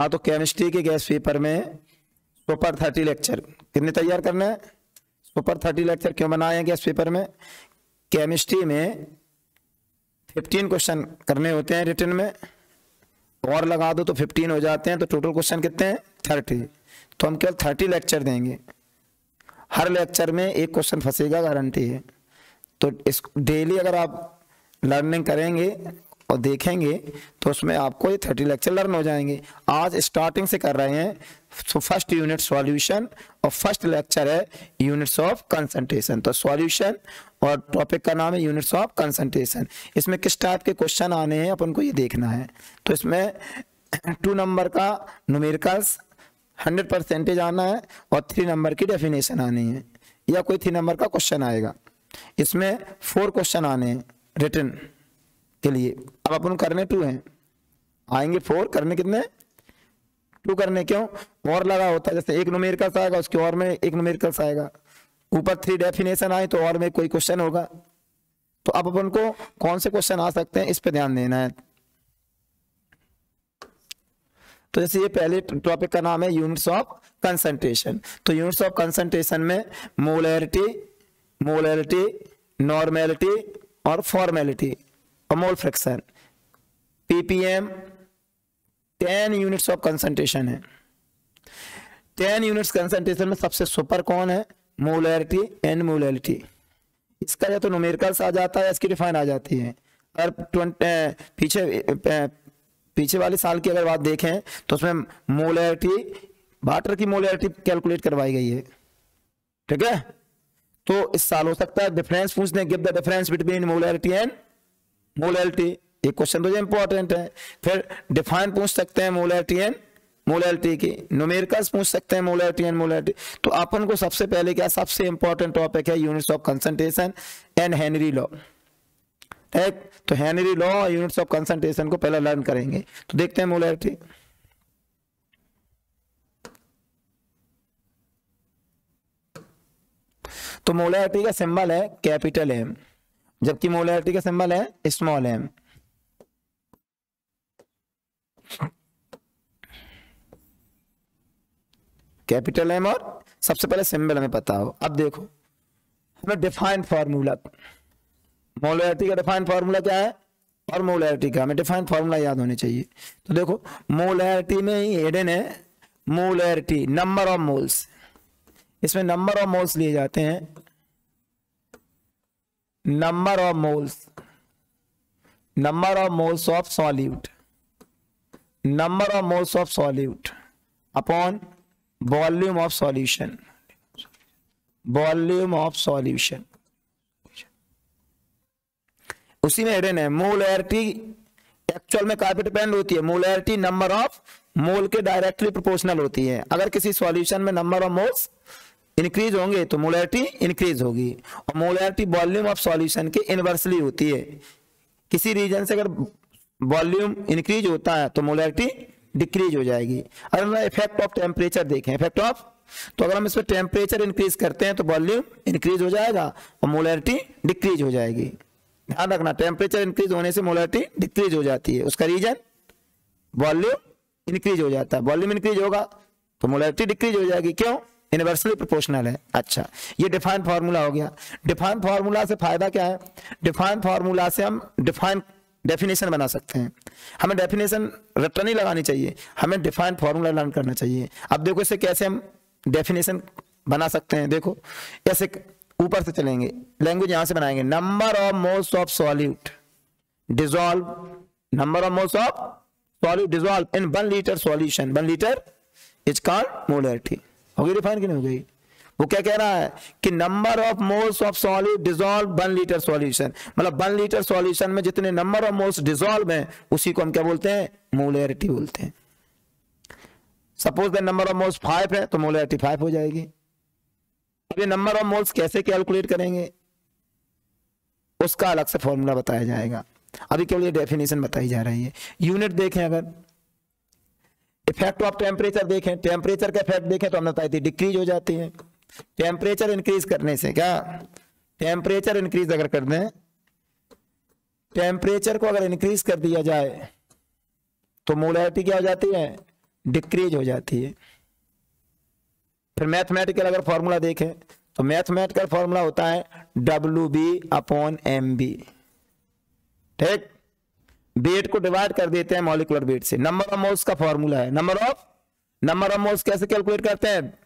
हाँ, तो केमिस्ट्री के गैस पेपर में सुपर 30 लेक्चर कितने तैयार करना है? सुपर 30 लेक्चर क्यों बनाए हैं गैस पेपर में? केमिस्ट्री में 15 क्वेश्चन करने होते हैं रिटन में, और लगा दो तो 15 हो जाते हैं, तो टोटल क्वेश्चन कितने हैं? 30। तो हम केवल 30 लेक्चर देंगे, हर लेक्चर में एक क्वेश्चन फंसेगा, गारंटी है। तो इस डेली अगर आप लर्निंग करेंगे और देखेंगे तो उसमें आपको ये 30 लेक्चर लर्न हो जाएंगे। आज स्टार्टिंग से कर रहे हैं, तो फर्स्ट यूनिट सॉल्यूशन और फर्स्ट लेक्चर है यूनिट्स ऑफ कंसंट्रेशन। तो सॉल्यूशन और टॉपिक का नाम है यूनिट्स ऑफ कंसंट्रेशन। इसमें किस टाइप के क्वेश्चन आने हैं अपन को ये देखना है। तो इसमें 2 नंबर का न्यूमेरिकल्स 100% आना है और 3 नंबर की डेफिनेशन आनी है, या कोई 3 नंबर का क्वेश्चन आएगा। इसमें 4 क्वेश्चन आने हैं रिटन के लिए। अब अपन करने 2 हैं, आएंगे 4, करने कितने? 2 करने। क्यों? और लगा होता है, जैसे एक न्यूमेरिकल्स आएगा उसके और में एक न्यूमेरिकल्स आएगा, ऊपर 3 डेफिनेशन आए तो और में कोई क्वेश्चन होगा। तो अब अपन को कौन से क्वेश्चन आ सकते हैं इस पे ध्यान देना है। तो जैसे ये पहले टॉपिक का नाम है यूनिट्स ऑफ कंसंट्रेशन। तो यूनिट्स ऑफ कंसंट्रेशन में मोलैरिटी, मोलैरिटी, नॉर्मेलिटी और फॉर्मेलिटी और mole fraction, ppm 10 units of concentration है। 10 यूनिट्स कंसंट्रेशन में सबसे सुपर कौन है? Molarity and molarity. इसका या तो न्यूमेरिकल्स आ जाता है, इसकी डिफाइन आ जाती है। अगर पीछे वाले साल की अगर बात देखें तो उसमें मोलैरिटी, वाटर की मोलैरिटी कैलकुलेट करवाई गई है, ठीक है। तो इस साल हो सकता है डिफरेंस पूछ दें, give the difference between molarity and molarity, एक क्वेश्चन तो इंपॉर्टेंट है। फिर डिफाइन पूछ सकते हैं मोलैरिटी एंड मोलैरिटी की, न्यूमेरिकल्स पूछ सकते हैं मोलैरिटी एंड मोलैरिटी। तो अपन को सबसे पहले क्या, सबसे इंपॉर्टेंट टॉपिक है units of concentration and Henry law, ठीक। तो हेनरी लॉ और यूनिट्स ऑफ कंसंट्रेशन को पहले लर्न करेंगे। तो देखते हैं मोलैरिटी। तो मोलैरिटी का सिंबल है कैपिटल एम, जबकि मोलैरिटी का सिंबल है स्मॉल एम। कैपिटल एम, और सबसे पहले सिंबल हमें पता हो। अब देखो हमें डिफाइंड फार्मूला, मोलैरिटी का डिफाइंड फार्मूला क्या है और मोलैरिटी का हमें डिफाइंड फार्मूला याद होने चाहिए। तो देखो मोलैरिटी में ही हिडन है मोलैरिटी, नंबर ऑफ मोल्स। इसमें नंबर ऑफ मोल्स लिए जाते हैं, number of moles, number of moles of solute, number of moles of solute upon volume of solution, volume of solution. उसी में हिडन है मोलैरिटी एक्चुअल में कहाँ पे डिपेंड होती है? मोलैरिटी नंबर ऑफ मोल के डायरेक्टली प्रोपोर्शनल होती है। अगर किसी सॉल्यूशन में नंबर ऑफ मोल्स इंक्रीज होंगे तो मोलैरिटी इंक्रीज होगी, और मोलैरिटी वॉल्यूम ऑफ सॉल्यूशन के इनवर्सली होती है। किसी रीजन से अगर वॉल्यूम इंक्रीज होता है तो मोलैरिटी डिक्रीज हो जाएगी। अगर हम इफेक्ट ऑफ टेम्परेचर देखें, इफेक्ट ऑफ, तो अगर हम इसमें टेम्परेचर इंक्रीज करते हैं तो वॉल्यूम इंक्रीज हो जाएगा और मोलैरिटी डिक्रीज हो जाएगी। ध्यान रखना, टेम्परेचर इंक्रीज होने से मोलैरिटी डिक्रीज हो जाती है, उसका रीजन वॉल्यूम इंक्रीज हो जाता है। वॉल्यूम इंक्रीज होगा तो मोलैरिटी डिक्रीज हो जाएगी, क्यों? इनवर्सली प्रोपोर्शनल है। अच्छा, ये डिफाइंड फार्मूला हो गया। डिफाइंड फार्मूला से फायदा क्या है? डिफाइंड फार्मूला से हम डिफाइंड डेफिनेशन बना सकते हैं। हमें डेफिनेशन रट्टा नहीं लगानी चाहिए, हमें डिफाइंड फार्मूला लर्न करना चाहिए। अब देखो इसे कैसे हम डेफिनेशन बना सकते हैं। देखो ऐसे ऊपर से चलेंगे, लैंग्वेज यहां से बनाएंगे। Number of moles of solute dissolve, number of moles of solute dissolve in 1 litre solution, 1 litre is called molarity. हो गई डिफाइन कि नहीं हो गई? वो क्या कह रहा है कि number of moles of solute dissolve 1 litre solution, मतलब 1 लीटर सॉल्यूशन में जितने नंबर ऑफ मोल्स डिसॉल्व हैं उसी को हम क्या बोलते हैं? मोलैरिटी बोलते हैं। Suppose the number of moles 5 है तो मोलैरिटी 5 हो जाएगी। अब ये नंबर ऑफ मोल्स कैसे कैलकुलेट करेंगे उसका अलग से फॉर्मूला बताया जाएगा, अभी केवल ये डेफिनेशन बताई जा रही है। यूनिट देखें, अगर इफेक्ट ऑफ टेम्परेचर देखें, टेम्परेचर का इफेक्ट देखें तो हमने बताई थी डिक्रीज हो जाती है। टेम्परेचर इंक्रीज करने से क्या, टेम्परेचर इंक्रीज अगर कर दें, टेम्परेचर को अगर इंक्रीज कर दिया जाए तो मोलैरिटी क्या हो जाती है? डिक्रीज हो जाती है। फिर मैथमेटिकल अगर फॉर्मूला देखें तो मैथमेटिकल फॉर्मूला होता है WB/MB। ठीक, वेट को डिवाइड कर देते हैं मॉलिक्यूलर वेट से। नंबर ऑफ मोल्स का फॉर्मूला है, नंबर ऑफ मोल्स कैसे कैलकुलेट करते हैं?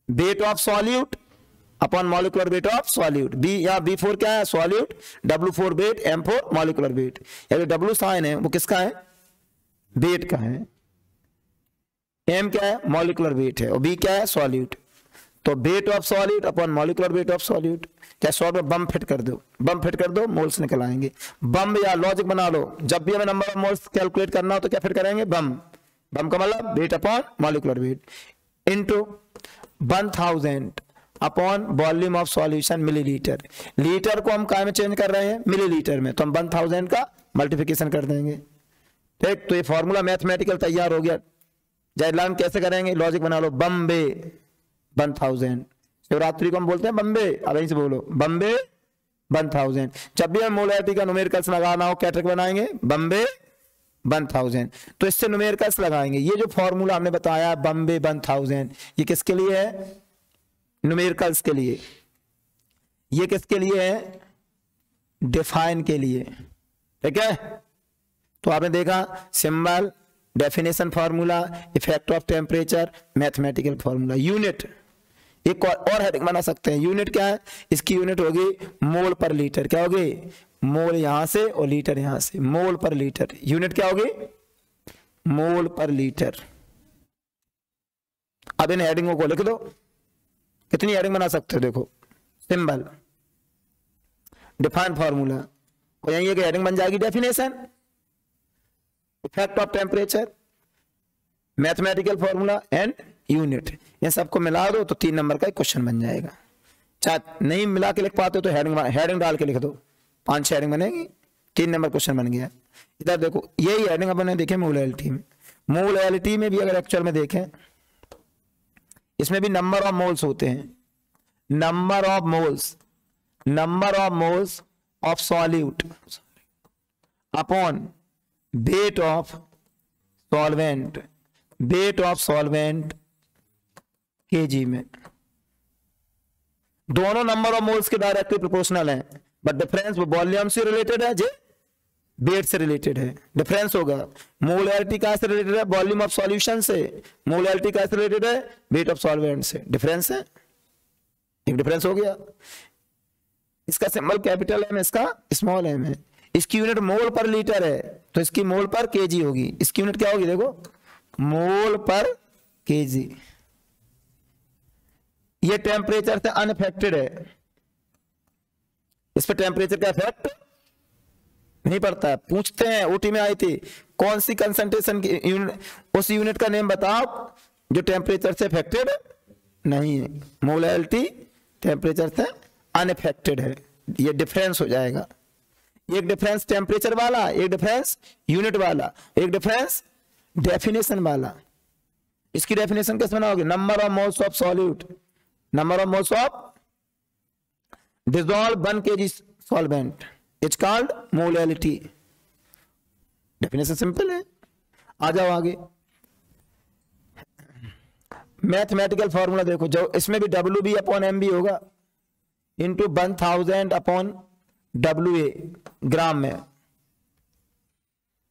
Weight of solute upon molecular weight of solute. B या B4 क्या है? Solute, W4 weight, M4 molecular weight. यानी W साइन है वो किसका है? वेट का है। M क्या है? मॉलिक्यूलर वेट है। और B क्या है? सॉल्यूट। तो wait of solute upon molecular weight of solute. क्या शॉर्ट में बम फिट कर दो, मोल्स निकल आएंगे। बम या लॉजिक बना लो, जब भी हमें नंबर ऑफ मोल्स कैलकुलेट करना हो तो क्या फिट करेंगे? बम का मतलब weight upon molecular weight into 1000 upon volume of solution millilitre. Litre को हम काय में चेंज कर रहे हैं? मिलीलीटर में, तो हम 1000 का मल्टीप्लिकेशन कर देंगे। ठीक, तो ये फॉर्मूला मैथमेटिकल तैयार हो गया। गाइडलाइन कैसे करेंगे? लॉजिक बना लो, बम्बे 1000। शिवरात्रि को हम बोलते हैं बम्बे, अब यहीं से बोलो बम्बे 1000। जब भी हम मोलैरिटी का न्यूमेरिकल्स लगाना हो कैटेगरी बनाएंगे बम्बे 1000, तो इससे न्यूमेरिकल्स लगाएंगे। ये जो फॉर्मूला हमने बताया बम्बे 1000, ये किसके लिए है? न्यूमेरिकल्स के लिए। ये किसके लिए है? डिफाइन के लिए। ठीक है, तो आपने देखा symbol, definition formula, effect of temperature, mathematical formula. Unit एक और हेडिंग बना सकते हैं। यूनिट क्या है? इसकी यूनिट होगी मोल पर लीटर। क्या होगी? मोल यहां से और लीटर यहां से, मोल पर लीटर। यूनिट क्या होगी? मोल पर लीटर। अब इन हेडिंगों को लिख दो। कितनी हेडिंग बना सकते हो? देखो, सिंबल, डिफाइन फॉर्मूला, और यही एक हेडिंग बन जाएगी definition, effect of temperature, mathematical formula and unit. ये सबको मिला दो तो 3 नंबर का एक क्वेश्चन बन जाएगा। चाहे नहीं मिला के लिख पाते हो तो हेडिंग डाल के लिख दो, 5-6 हेडिंग बनेगी, 3 नंबर क्वेश्चन बन गया। इधर देखो, यही हेडिंग अपन देखे मोलैरिटी में। मोलैरिटी में भी अगर एक्चुअल में देखें, इसमें भी नंबर ऑफ मोल्स होते हैं। Number of moles of solute upon weight of solvent KG में। दोनों नंबर ऑफ मोल्स के डायरेक्टली प्रोपोर्शनल हैं, बट डिफरेंस वो वॉल्यूम से रिलेटेड है, जे वेट से रिलेटेड है। डिफरेंस होगा मोलैरिटी का से रिलेटेड है, वॉल्यूम ऑफ सॉल्यूशन से। मोलैरिटी का से रिलेटेड है, वेट ऑफ सॉल्वेंट से। डिफरेंस है, एक डिफरेंस हो गया। इसका सिंबल कैपिटल M, इसका स्मॉल m है। इसकी यूनिट मोल पर लीटर है, तो इसकी मोल पर केजी होगी। इसकी यूनिट क्या होगी? देखो, मोल पर केजी। ये टेम्परेचर से अनअफेक्टेड है, इस पर टेम्परेचर का इफेक्ट नहीं पड़ता है। पूछते हैं, ओटी में आई थी, कौन सी कंसंट्रेशन की यूनिट, उस यूनिट का नेम बताओ जो टेम्परेचर से अफेक्टेड नहीं है। मोलैरिटी टेम्परेचर से अनअफेक्टेड है। ये डिफरेंस हो जाएगा। एक डिफरेंस टेम्परेचर वाला, एक डिफरेंस यूनिट वाला, एक डिफरेंस डेफिनेशन वाला। इसकी डेफिनेशन कैसे बनाओगे? Number of moles of solute, number of moles of dissolved 1 kg solvent, it's called molality। Definition simple है। आ जाओ आगे। मैथमेटिकल फॉर्मूला देखो, जो इसमें भी WB/MB होगा इंटू 1000/WA ग्राम में।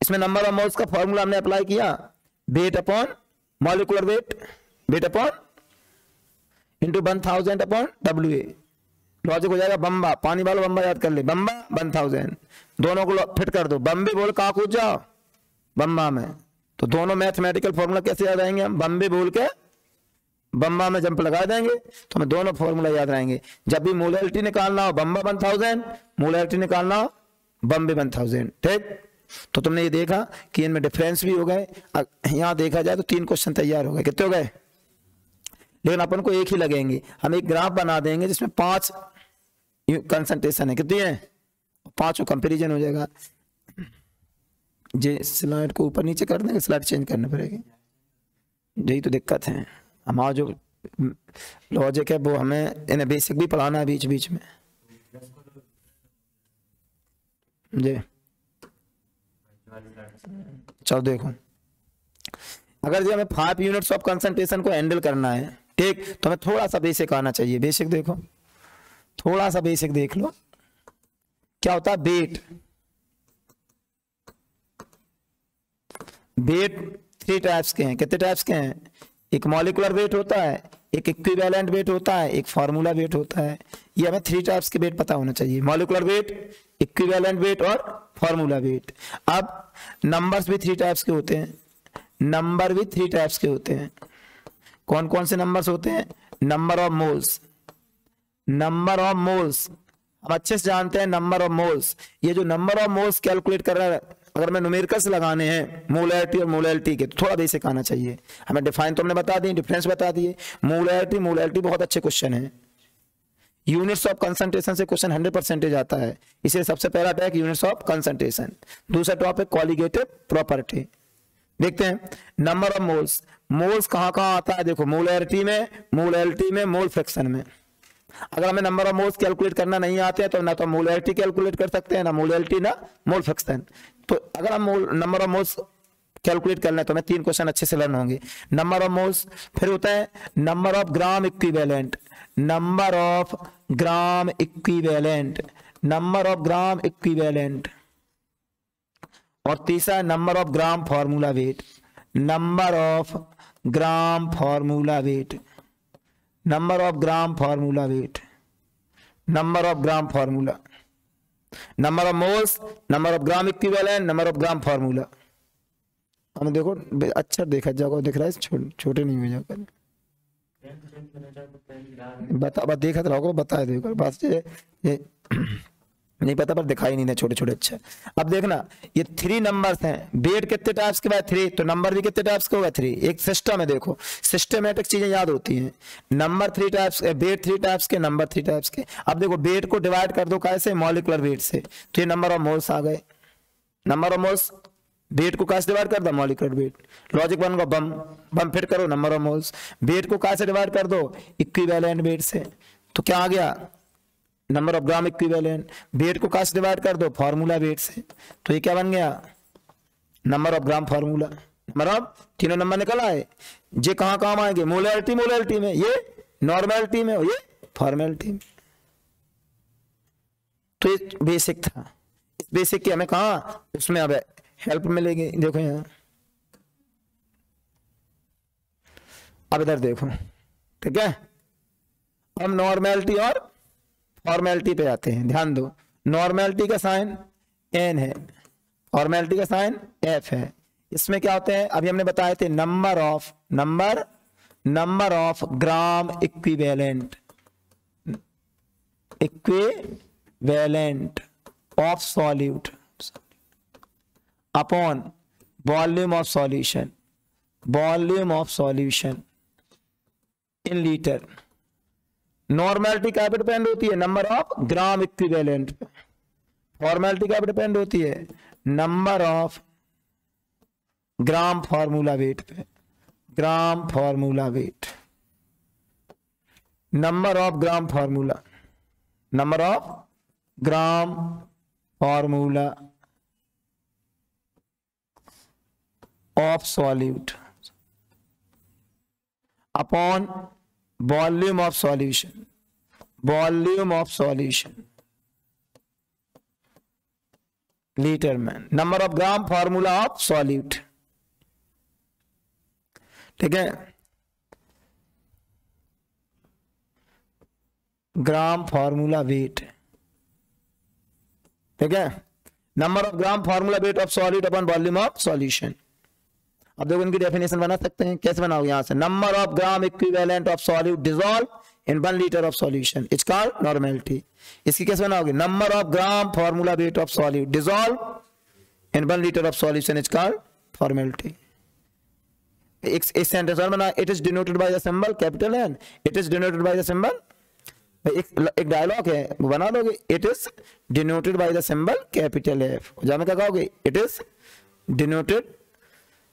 इसमें नंबर ऑफ मोल्स का फॉर्मूला हमने अप्लाई किया, weight upon molecular wait, weight upon into 1000/WA। Logic हो जाएगा बम्बा, पानी वाला बम्बा याद कर ले, बम्बा 1000। दोनों को फिट कर दो, बम्बे बोल कहाँ कूद जाओ? बम्बा में। तो दोनों मैथमेटिकल फॉर्मूला कैसे याद आएंगे? हम बम्बे बोल के बम्बा में जंप लगा देंगे तो हमें दोनों फॉर्मूला याद रहेंगे। जब भी मोलैरिटी निकालना हो बम्बा 1000, मोलैरिटी निकालना हो बम्बे 1000। ठीक, तो तुमने ये देखा कि इनमें डिफरेंस भी हो गए। यहां देखा जाए तो 3 क्वेश्चन तैयार हो गए। कितने हो गए? लेकिन अपन को एक ही लगेंगे। हम एक ग्राफ बना देंगे जिसमें 5 कंसंट्रेशन है। कितनी है? 5 कंपेरिजन हो जाएगा। जी स्लाइड को ऊपर नीचे कर देंगे, स्लाइड चेंज करनी पड़ेगी। यही तो दिक्कत है। हमारा जो लॉजिक है वो हमें इन्हें बेसिक भी पढ़ाना है बीच बीच में। जी चलो देखो, अगर जो हमें 5 यूनिट्स ऑफ कंसंट्रेशन को हैंडल करना है, ठीक, तो हमें थोड़ा सा बेसिक आना चाहिए। बेसिक देखो, थोड़ा सा बेसिक देख लो, क्या होता है वेट। वेट 3 टाइप्स के हैं। कितने टाइप्स के हैं? एक मॉलिक्यूलर वेट होता है, एक इक्विवेलेंट वेट होता है, एक फार्मूला वेट होता है। ये हमें 3 टाइप्स के वेट पता होना चाहिए, मॉलिक्यूलर वेट, इक्विवेलेंट वेट और फार्मूला वेट। अब नंबर्स भी 3 टाइप्स के होते हैं, नंबर भी 3 टाइप्स के होते हैं। कौन कौन से नंबर्स होते हैं? Number of moles, number of moles हम अच्छे से जानते हैं। नंबर ऑफ मोल्स, ये जो नंबर ऑफ मोल्स कैलकुलेट कर रहा है, अगर मैं न्यूमेरिकल्स लगाने हैं मोलैरिटी और मोलैरिटी के, तो थोड़ा बेसिक आना चाहिए हमें। डिफाइन तो हमने बता दी, डिफरेंस बता दिए। मोलैरिटी, मोलैरिटी बहुत अच्छे क्वेश्चन है। यूनिट्स ऑफ कंसंट्रेशन से क्वेश्चन 100% आता है, इसलिए सबसे पहला टॉपिक यूनिट्स ऑफ कंसंट्रेशन। दूसरा टॉपिक कॉलिगेटिव प्रॉपर्टी। देखते हैं नंबर ऑफ मोल्स। मोल्स कहाँ कहाँ आता है? देखो, मोलैरिटी में, मोलैरिटी में, मोल फ्रैक्शन में। अगर हमें नंबर ऑफ मोल्स कैलकुलेट करना नहीं आते हैं तो ना तो मोलैरिटी कैलकुलेट कर सकते हैं, ना मोलैरिटी, ना मोल फ्रैक्शन। तो अगर हम नंबर ऑफ मोल्स कैलकुलेट करना है तो हमें 3 क्वेश्चन अच्छे से लर्न होंगे। नंबर ऑफ मोल्स, फिर होता है number of gram equivalent, number of gram equivalent, number of gram equivalent, और तीसरा है number of gram formula weight, number of gram formula weight, number of gram formula weight, number of gram formula, number of moles, number of gram equivalent, number of gram formula. हमें देखो अच्छा देखा जाओगा, दिख रहा है, छोटे नहीं हो जाकर बता देखा रहोगे, बताए देखो बात ये नहीं पता पर दिखाई नहीं ना छोटे छोटे। अच्छा, अब देखना ये 3 नंबर्स हैं। वेट कितने टाइप्स के बाद 3, तो नंबर भी कितने टाइप्स के होगा? 3। एक सिस्टम है, देखो सिस्टमेटिक चीजें याद होती हैं। नंबर 3 टाइप्स, वेट 3 टाइप्स के, नंबर 3 टाइप्स के। अब देखो वेट को डिवाइड कर दो कैसे? मॉलिक्यूलर वेट से, तो ये नंबर ऑफ मोल्स आ गए। नंबर ऑफ मोल्स, वेट को कैसे डिवाइड कर दो? Molecular weight. लॉजिक 1 को बम बम फिट करो, नंबर ऑफ मोल्स। वेट को कैसे डिवाइड कर दो? इक्विवेलेंट वेट से, तो क्या आ गया? Number of gram equivalent. Weight को कैसे डिवाइड कर दो? फार्मूला वेट से, तो ये क्या बन गया? Number of gram formula. Number of, तीनों नंबर निकल आए। ये कहां काम आएंगे? मोलैरिटी, मोलैरिटी में, ये नॉर्मेलिटी में, और ये फॉर्मेलिटी में। तो ये बेसिक था। इस बेसिक की हमें कहा उसमें अब हेल्प मिलेगी। देखो यहाँ, अब इधर देखो, ठीक है। हम नॉर्मेलिटी और फॉर्मेलिटी पे आते हैं। ध्यान दो, नॉर्मेलिटी का साइन n है, फॉर्मेलिटी का साइन f है। इसमें क्या होते हैं? अभी हमने बताए थे number of gram equivalent of solute upon volume of solution in litre. Normality क्या पे डिपेंड होती है? नंबर ऑफ ग्राम इक्विवेलेंट पे। फॉर्मेलिटी क्या पे डिपेंड होती है? Number of gram formula weight पे। Gram formula weight, number of gram formula, number of gram formula of solute upon volume of solution litre में। Number of gram formula of solute, ठीक है। Gram formula weight, ठीक है। Number of gram formula weight of solid upon volume of solution. अब देखो इनकी definition बना सकते हैं, कैसे बनाओगे? यहां से number of gram equivalent of solute dissolve in 1 litre of solution, it's called normality. इसकी कैसे बनाओगे? Number of gram formula weight of solute dissolve in 1 litre of solution, it's called formality. एक सेंटेंस और बना, it is denoted by the symbol capital N, it is denoted by the symbol. एक dialogue है वो बना लोगे, it is denoted by the symbol capital F. जब क्या कहोगे? It is denoted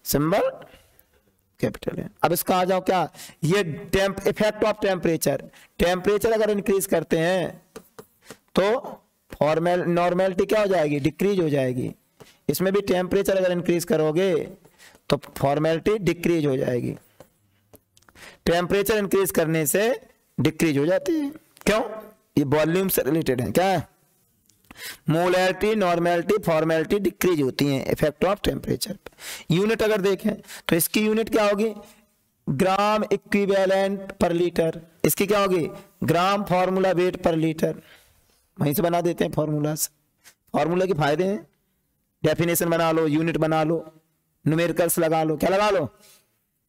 symbol capital N. अब इसका आ जाओ क्या? ये इफेक्ट ऑफ टेम्परेचर अगर इंक्रीज करते हैं तो नॉर्मेलिटी क्या हो जाएगी? डिक्रीज हो जाएगी। इसमें भी टेम्परेचर अगर इंक्रीज करोगे तो फॉर्मेलिटी डिक्रीज हो जाएगी। टेम्परेचर इंक्रीज करने से डिक्रीज हो जाती है। क्यों? ये वॉल्यूम से रिलेटेड है। क्या है? मोलैरिटी, नॉर्मेलिटी, फॉर्मेलिटी डिक्रीज होती हैं इफेक्ट ऑफ टेम्परेचर। यूनिट अगर देखें तो इसकी यूनिट क्या होगी? ग्राम इक्विवेलेंट पर लीटर। इसकी क्या होगी? ग्राम फॉर्मूला वेट पर लीटर। वहीं से बना देते हैं फॉर्मूला से। फॉर्मूला के फायदे हैं, डेफिनेशन बना लो, यूनिट बना लो, न्यूमेरिकल्स लगा लो। क्या लगा लो?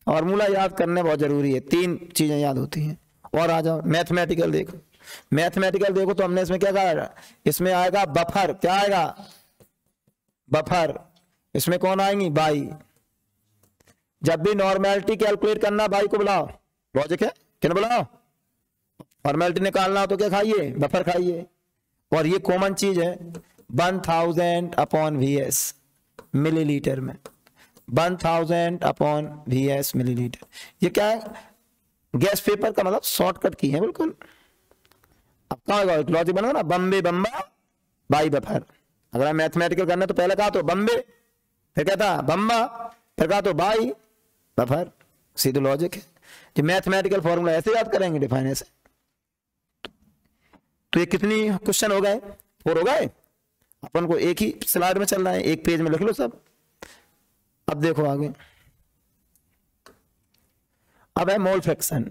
फॉर्मूला याद करने बहुत जरूरी है, 3 चीजें याद होती हैं। और आ जाओ मैथमेटिकल देखो। मैथमेटिकल देखो तो हमने इसमें क्या कहा? इसमें आएगा बफर। क्या आएगा? बफर। इसमें कौन आएंगी? बाई। जब भी नॉर्मेलिटी कैलकुलेट करना बाई को बुलाओ। लॉजिक है, किन बुलाओ? फॉर्मेलिटी निकालना हो तो क्या खाइए? बफर खाइए। और ये कॉमन चीज है 1000 अपॉन VS मिलीलीटर में। 1000 अपॉन VS मिलीलीटर। ये क्या है? गैस पेपर का मतलब शॉर्टकट की है बिल्कुल। अब कहा लॉजिक बना ना, बम्बे बम्बा बाई बफर। अगर हम मैथमेटिकल करना तो पहले कहा तो बम्बे, फिर क्या था? बम्बा, फिर कहा तो बाई बफर। सीधे लॉजिक है। जो मैथमेटिकल फॉर्मूला ऐसे याद करेंगे डिफाइन ऐसे। तो ये कितनी क्वेश्चन हो गए? 4 हो गए। अपन को एक ही स्लाइड में चल रहा है, एक पेज में लिख लो सब। अब देखो आगे। अब है मोल फ्रैक्शन।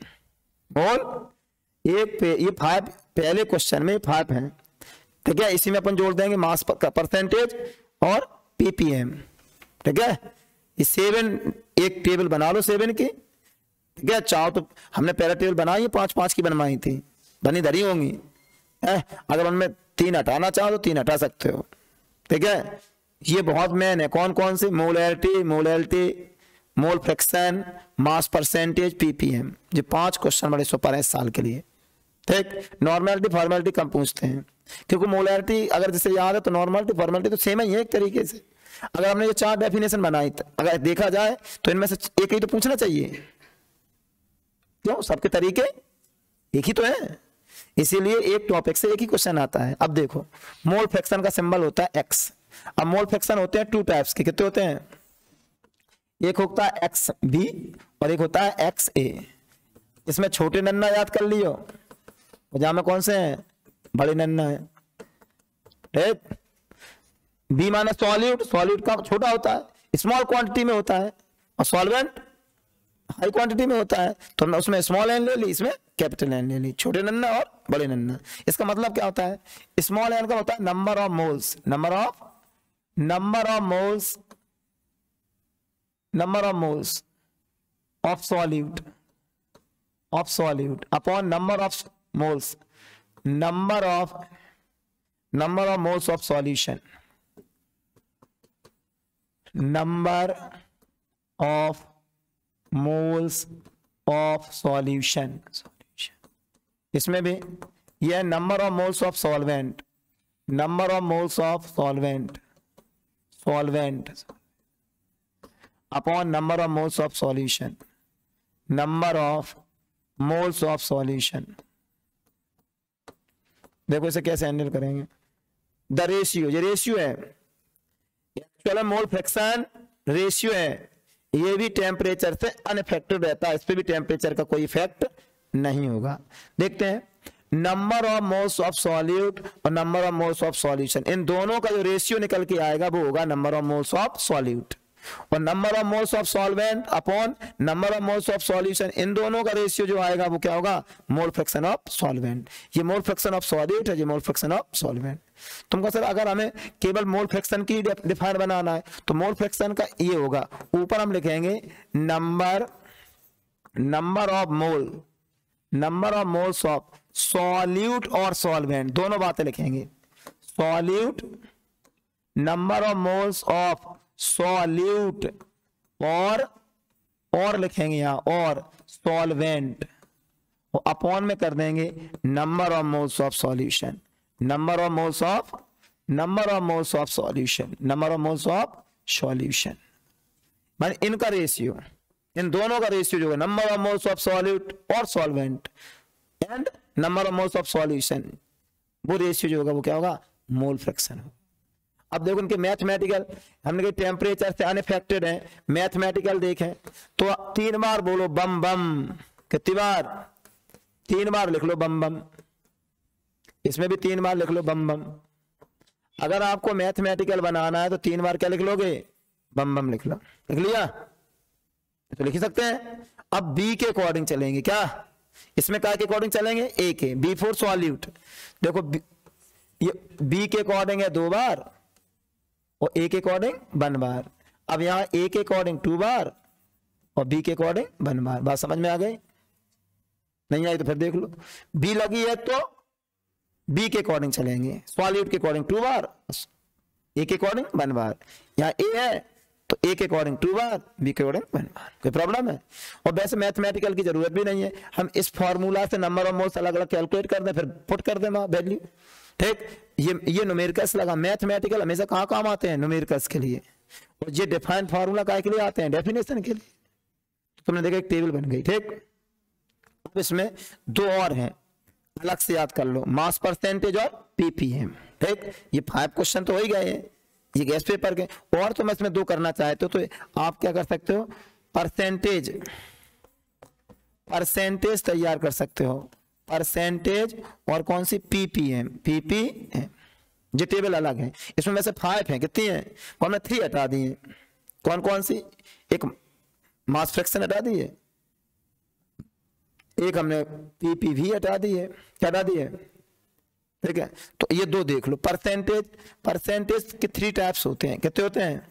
मोल ये 5 पहले क्वेश्चन में 5 हैं। ठीक है, इसी में अपन जोड़ देंगे मास का परसेंटेज और ppm। ठीक है, ये 7 एक टेबल बना लो 7 की। ठीक है, चाहो तो हमने पहला टेबल बनाई है, 5-5 की बनवाई थी, बनी धरी होंगी। अगर उनमें 3 हटाना चाहो तो 3 हटा सकते हो। ठीक है, ये बहुत मेन है। कौन कौन से? Molarity, mole fraction, mass percentage, ppm। ये 5 क्वेश्चन बड़े सुपर है इस साल के लिए। ठीक, नॉर्मेलिटी फॉर्मेलिटी कम पूछते हैं, क्योंकि मोलैरिटी अगर जैसे याद है तो नॉर्मेलिटी फॉर्मेलिटी तो सेम ही है एक तरीके से। अगर हमने ये 4 डेफिनेशन बनाई, अगर देखा जाए तो इनमें से एक ही तो पूछना चाहिए। क्यों? सबके तरीके एक ही तो है, इसीलिए एक टॉपिक से एक ही क्वेश्चन आता है। अब देखो, मोल फ्रैक्शन का सिंबल होता है x। अब मोल फ्रैक्शन होते हैं 2 टाइप्स के। कितने होते हैं? एक होता है XB और एक होता है XA। इसमें छोटे नन्ना याद कर लियो, जहां में कौन से हैं? बड़े नन्ना है। ठीक, B माना सॉल्यूट। सॉल्यूट का छोटा होता है, स्मॉल क्वांटिटी में होता है, और सॉल्वेंट हाई क्वांटिटी में होता है। तो उसमें स्मॉल एन ले ली, इसमें कैपिटल एन ले ली। छोटे नन्ना और बड़े नन्ना। इसका मतलब क्या होता है? स्मॉल एन का होता है number of moles, number of solute upon number of moles, number of moles of solution, number of moles of solution. इसमें भी यह number of moles of solvent, number of moles of solvent upon number of moles of solution, number of moles of solution. देखो इसे कैसे handle करेंगे। The ratio, ये ratio है, actual mole fraction ratio है। ये भी टेम्परेचर से अनइफेक्टेड रहता है, इस पे भी टेम्परेचर का कोई इफेक्ट नहीं होगा। देखते हैं, number of moles of solute और number of moles of solution, इन दोनों का जो रेशियो निकल के आएगा वो होगा number of moles of solute. और number of moles of solvent upon number of moles of solution, इन दोनों का रेशियो जो आएगा वो क्या होगा? Mole fraction of solvent. ये मोल फ्रैक्शन ऑफ सॉल्यूट है, ये मोल फ्रैक्शन ऑफ सॉल्वेंट। तुमको सर अगर हमें केवल मोल फ्रैक्शन की डिफाइन बनाना है तो मोल फ्रैक्शन का ये होगा, ऊपर हम लिखेंगे number of moles of solute और सॉल्वेंट, दोनों बातें लिखेंगे। Solute, number of moles of solute, और लिखेंगे यहां और सॉल्वेंट, अपॉन में कर देंगे number of moles of solution, number of moles of solution, number of moles of solution. माने इनका रेशियो, इन दोनों का रेशियो जो है number of moles of solute और solvent and number of moles of solution, वो रेशियो जो होगा वो क्या होगा? Mole fraction. अब देखो उनके मैथमेटिकल, हमने कहा टेम्परेचर से अनअफेक्टेड है, मैथमेटिकल देखें तो 3 बार बोलो बम बम, कितनी बार? 3 बार लिख लो बम बम, इसमें भी 3 बार लिख लो बम बम। अगर आपको मैथमेटिकल बनाना है तो 3 बार क्या लिख लोगे? बम बम लिख लो। लिख लिया? तो लिख ही सकते हैं। अब बी के अकॉर्डिंग चलेंगे, क्या इसमें क्या के अकॉर्डिंग चलेंगे? ए के, बी फॉर सॉल्यूट। देखो ये बी के अकॉर्डिंग है 2 बार और ए के अकॉर्डिंग 1 बार। अब यहां ए के अकॉर्डिंग 2 बार और बी के अकॉर्डिंग 1 बार। बात समझ में आ गई? नहीं आई तो फिर देख लो। बी लगी है तो बी के अकॉर्डिंग चलेंगे, सॉल्यूट के अकॉर्डिंग 2 बार, ए के अकॉर्डिंग 1 बार। यहाँ ए है तो ए के अकॉर्डिंग 2 बार, बी के अकॉर्डिंग 1 बार। कोई प्रॉब्लम है? और वैसे मैथमेटिकल की जरूरत भी नहीं है, हम इस फॉर्मूला से नंबर ऑफ मोल्स अलग अलग कैलकुलेट कर दें, फिर पुट कर दें वैल्यू। ठीक, ये न्यूमेरिकल्स लगा। मैथमेटिकल हमेशा कहाँ काम आते हैं? न्यूमेरिकल्स के लिए। और ये डिफाइन फार्मूला काय के लिए आते हैं? डेफिनेशन के लिए। तुमने देखा एक टेबल बन गई। ठीक, अब इसमें 2 और हैं, अलग से याद कर लो, मास परसेंटेज और पीपीएम। ठीक, ये 5 क्वेश्चन तो हो ही गए हैं, ये गैस पेपर के। और तुम इसमें 2 करना चाहते हो तो आप क्या कर सकते हो? परसेंटेज तैयार कर सकते हो, परसेंटेज और कौन सी? पीपीएम। पीपीएम ये टेबल अलग है, इसमें वैसे 5 है। कितनी है? और मैं 3 हटा दिए। कौन कौन सी? एक मास फ्रैक्शन हटा दिए, एक हमने पीपीवी हटा दी है। क्या हटा दी है? ठीक है, तो ये 2 देख लो। परसेंटेज के 3 टाइप्स होते हैं। कितने होते हैं?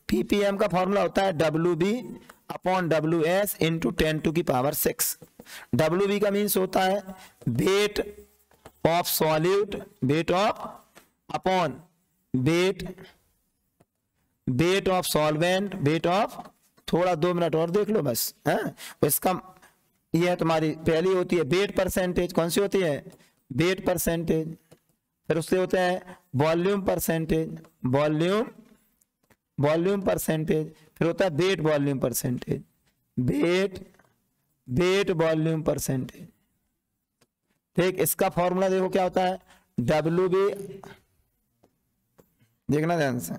पीपीएम का फॉर्मूला होता है WB upon WS into 10⁶। WB का मीन्स होता है wait of solute, weight of upon weight of solvent, weight of, थोड़ा 2 मिनट और देख लो बस। इसका ये है तुम्हारी पहली होती है वेट परसेंटेज। कौन सी होती है? Wait percentage. फिर उससे होते हैं वॉल्यूम परसेंटेज, वॉल्यूम परसेंटेज। फिर होता है weight volume percentage, weight volume percentage. ठीक, इसका फॉर्मूला देखो क्या होता है? WB, देखना ध्यान से,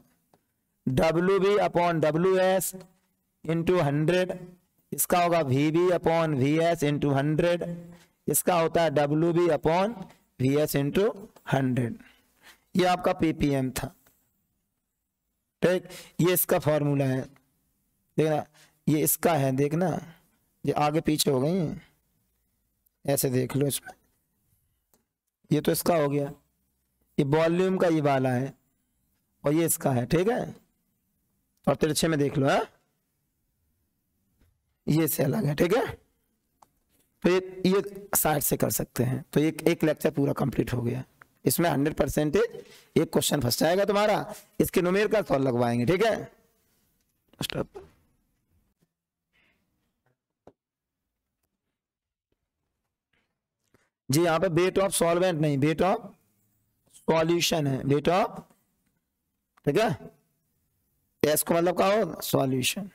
WB अपॉन WS इंटू 100। इसका होगा VB अपॉन VS इंटू 100। इसका होता है WB अपॉन VS इंटू 100। ये आपका पीपीएम था। ठीक, ये इसका फॉर्मूला है। देखना, ये इसका है, देखना ये आगे पीछे हो गई हैं, ऐसे देख लो। इसमें ये तो इसका हो गया, ये वॉल्यूम का ये वाला है और ये इसका है। ठीक है, और तिरछे में देख लो है, ये से अलग है। ठीक है, तो ये साइड से कर सकते हैं। तो एक लेक्चर पूरा कंप्लीट हो गया। इसमें 100% एक क्वेश्चन फंस जाएगा तुम्हारा, इसके न्यूमेरिकल सॉल्व लगवाएंगे। ठीक है, स्टॉप। जी यहाँ पे वेट ऑफ सॉल्वेंट नहीं, वेट ऑफ सॉल्यूशन है, वेट ऑफ। ठीक है, एस को मतलब क्या हो? सॉल्यूशन।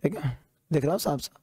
ठीक है, दिख रहा हो साफ साफ।